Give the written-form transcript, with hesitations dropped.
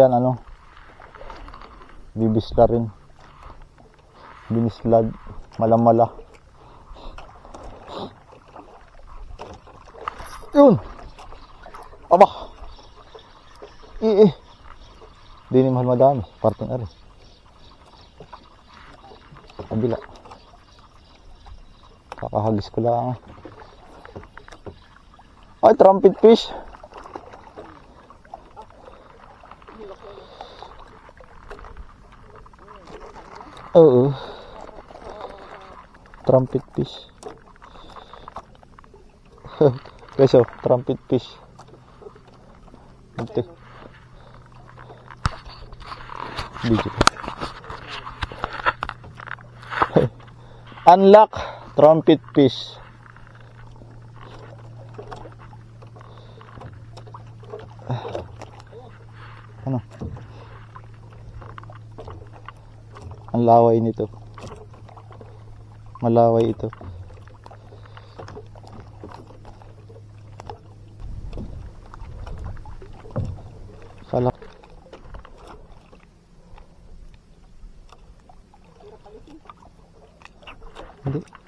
Yan ano, bibisla rin, binislad, malamala. Yun, aba, di ni mahal madami, parting ari, kabila, kakahagis ko lang. Ay, trumpet fish. Oo. Trumpet fish. Guys, oh, trumpet fish. Ito. Video. Unlock trumpet fish. Ano? Ang laway nito. Malaway ito. Salak. Hindi.